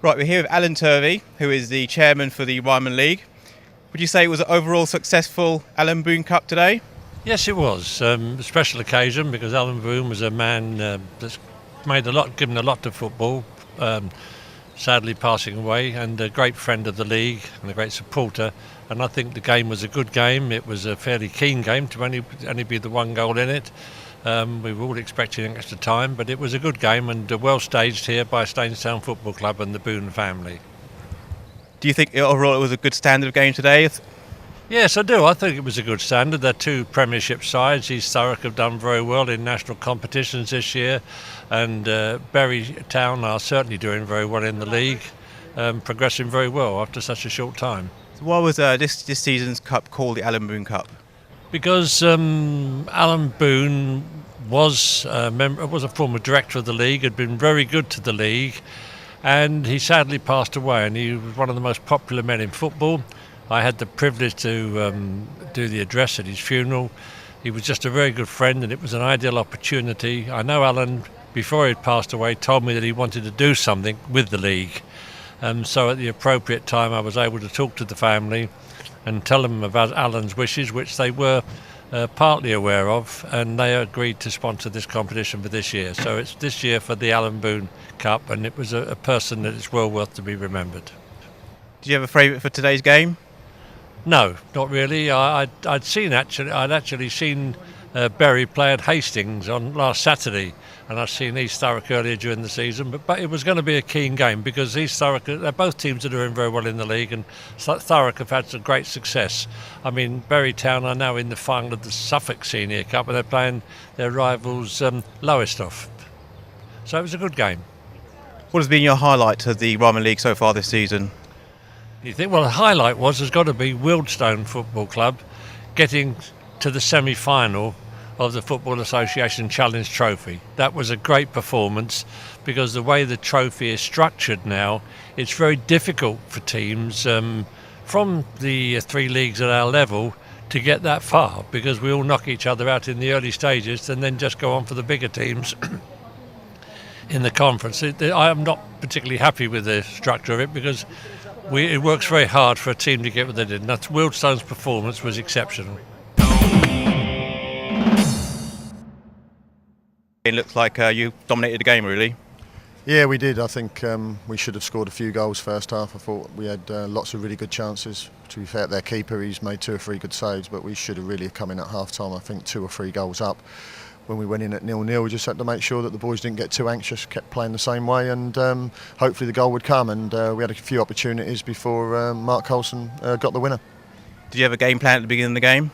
Right, we're here with Alan Turvey, who is the chairman for the Ryman League. Would you say it was an overall successful Alan Boon Cup today? Yes, it was a special occasion because Alan Boon was a man that's given a lot to football. Sadly passing away, and a great friend of the league and a great supporter. And I think the game was a good game. It was a fairly keen game to only be the one goal in it. We were all expecting extra time, but it was a good game and well staged here by Stainstown Football Club and the Boon family. Do you think overall it was a good standard of game today? Yes, I do. I think it was a good standard. They're two Premiership sides. East Thurrock have done very well in national competitions this year, and Bury Town are certainly doing very well in the league, progressing very well after such a short time. So why was this season's cup called the Alan Boon Cup? Because Alan Boon was a former director of the league, had been very good to the league, and he sadly passed away, and he was one of the most popular men in football. I had the privilege to do the address at his funeral. He was just a very good friend, and it was an ideal opportunity. I know Alan, before he passed away, told me that he wanted to do something with the league. So at the appropriate time I was able to talk to the family and tell them about Alan's wishes, which they were partly aware of, and they agreed to sponsor this competition for this year. So it's this year for the Alan Boon Cup, and it was a person that is well worth to be remembered. Did you have a favourite for today's game? No, not really. I'd actually seen Bury play at Hastings on last Saturday, and I've seen East Thurrock earlier during the season. But it was going to be a keen game because East Thurrock, both teams are doing very well in the league, and Thurrock have had some great success. I mean, Bury Town are now in the final of the Suffolk Senior Cup, and they're playing their rivals Lowestoft. So it was a good game. What has been your highlight of the Ryman League so far this season? You think, well, the highlight has got to be Wealdstone Football Club getting to the semi-final of the Football Association Challenge Trophy. That was a great performance because the way the trophy is structured now, it's very difficult for teams from the three leagues at our level to get that far because we all knock each other out in the early stages and then just go on for the bigger teams in the conference. I am not particularly happy with the structure of it because it works very hard for a team to get what they did. And Wealdstone's performance was exceptional. It looks like you dominated the game, really. Yeah, we did. I think we should have scored a few goals first half. I thought we had lots of really good chances. To be fair, their keeper, he's made 2 or 3 good saves, but we should have really come in at half time, I think 2 or 3 goals up. When we went in at 0-0, we just had to make sure that the boys didn't get too anxious, kept playing the same way, and hopefully the goal would come. And we had a few opportunities before Mark Colson got the winner. Did you have a game plan at the beginning of the game?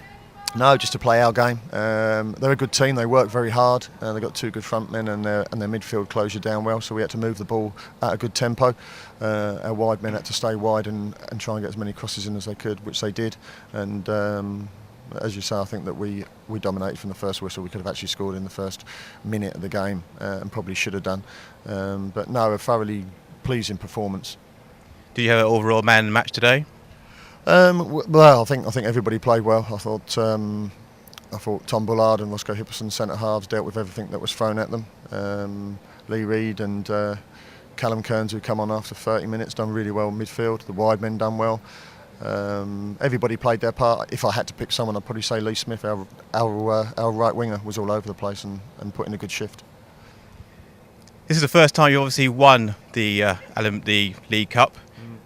No, just to play our game. They're a good team. They work very hard. They've got 2 good front men, and their midfield closure down well. So we had to move the ball at a good tempo. Our wide men had to stay wide and try and get as many crosses in as they could, which they did. And as you say, I think that we dominated from the first whistle. We could have actually scored in the first minute of the game and probably should have done. But no, a thoroughly pleasing performance. Do you have an overall man of the match today? Well, I think everybody played well. I thought Tom Bullard and Roscoe Hipperson, centre halves, dealt with everything that was thrown at them. Lee Reid and Callum Kearns, who come on after 30 minutes, done really well in midfield. The wide men done well. Everybody played their part. If I had to pick someone, I'd probably say Lee Smith, our right winger, was all over the place and put in a good shift. This is the first time you obviously won the League Cup.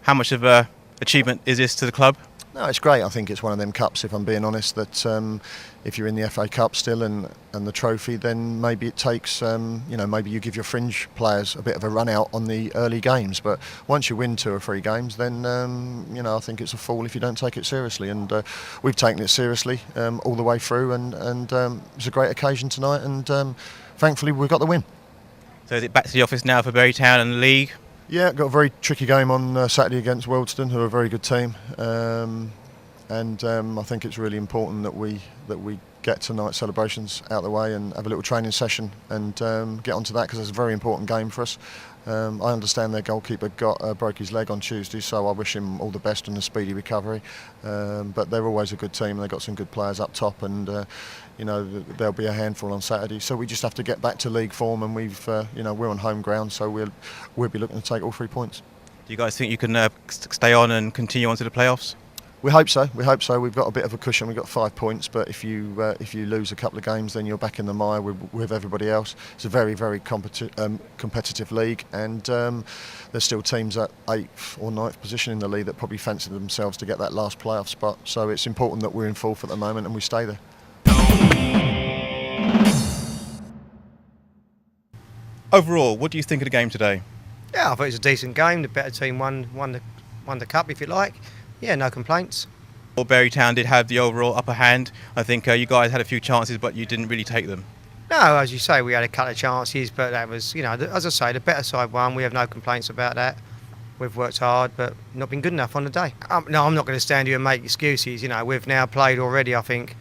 How much of a achievement is this to the club? No, it's great. I think it's one of them cups, if I'm being honest, that if you're in the FA Cup still and the trophy, then maybe it takes, maybe you give your fringe players a bit of a run out on the early games. But once you win 2 or 3 games, then, I think it's a fool if you don't take it seriously. And we've taken it seriously all the way through, and it's a great occasion tonight, and thankfully we've got the win. So is it back to the office now for Bury Town and the league? Yeah, got a very tricky game on Saturday against Wealdstone, who are a very good team, and I think it's really important that we get tonight's celebrations out of the way and have a little training session and get onto that because it's a very important game for us. I understand their goalkeeper broke his leg on Tuesday, so I wish him all the best and a speedy recovery. But they're always a good team, and they've got some good players up top, and there'll be a handful on Saturday. So we just have to get back to league form, and we're on home ground, so we'll be looking to take all 3 points. Do you guys think you can stay on and continue on to the playoffs? We hope so. We hope so. We've got a bit of a cushion. We've got 5 points, but if you lose a couple of games, then you're back in the mire with everybody else. It's a very, very competitive league, and there's still teams at 8th or 9th position in the league that probably fancy themselves to get that last playoff spot. So it's important that we're in 4th at the moment and we stay there. Overall, what do you think of the game today? Yeah, I thought it was a decent game. The better team won the cup, if you like. Yeah, no complaints. Well, Berry Town did have the overall upper hand. I think you guys had a few chances, but you didn't really take them. No, as you say, we had a couple of chances, but that was, as I say, the better side won. We have no complaints about that. We've worked hard, but not been good enough on the day. No, I'm not going to stand here and make excuses. We've now played already, I think,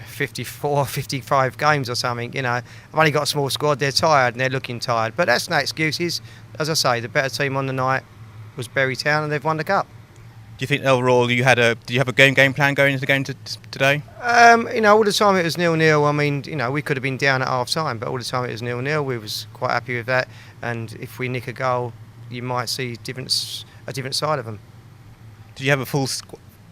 54, 55 games or something. I've only got a small squad. They're tired and they're looking tired, but that's no excuses. As I say, the better team on the night was Berry Town, and they've won the cup. Do you think overall do you have a game plan going into the game today? All the time it was 0-0. I mean, we could have been down at half time, but all the time it was 0-0. We was quite happy with that. And if we nick a goal, you might see a different side of them. Do you have a full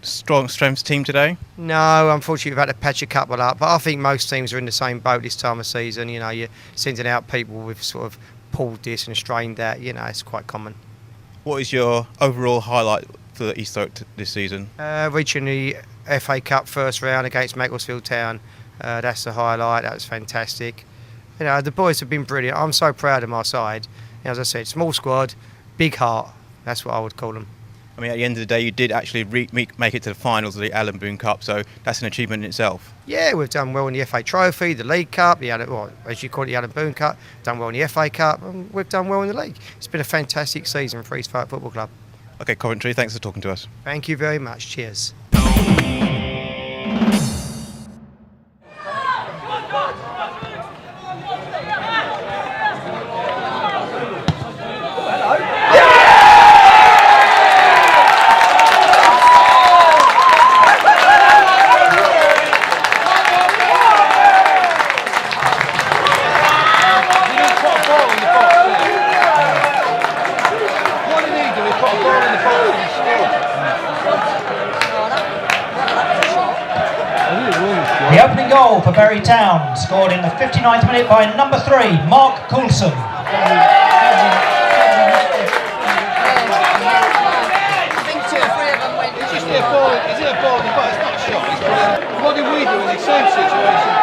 strong strength team today? No, unfortunately we've had to patch a couple up. But I think most teams are in the same boat this time of season. You're sending out people with sort of pulled this and strained that. It's quite common. What is your overall highlight for East Thurrock this season? Reaching the FA Cup first round against Macclesfield Town, that's the highlight. That was fantastic. The boys have been brilliant. I'm so proud of my side. As I said, small squad, big heart. That's what I would call them. I mean, at the end of the day, you did actually make it to the finals of the Boon Cup, so that's an achievement in itself. Yeah, we've done well in the FA Trophy, the League Cup, as you call it, the Boon Cup. Done well in the FA Cup, and we've done well in the league. It's been a fantastic season for East Thurrock Football Club. Okay, Coventry, thanks for talking to us. Thank you very much. Cheers. The opening goal for Berry Town, scored in the 59th minute by number 3, Mark Coulson. I think 2 or 3 of them went. It's just a ball, it's in a ball, but it's not a shot. What do we do in the same situation?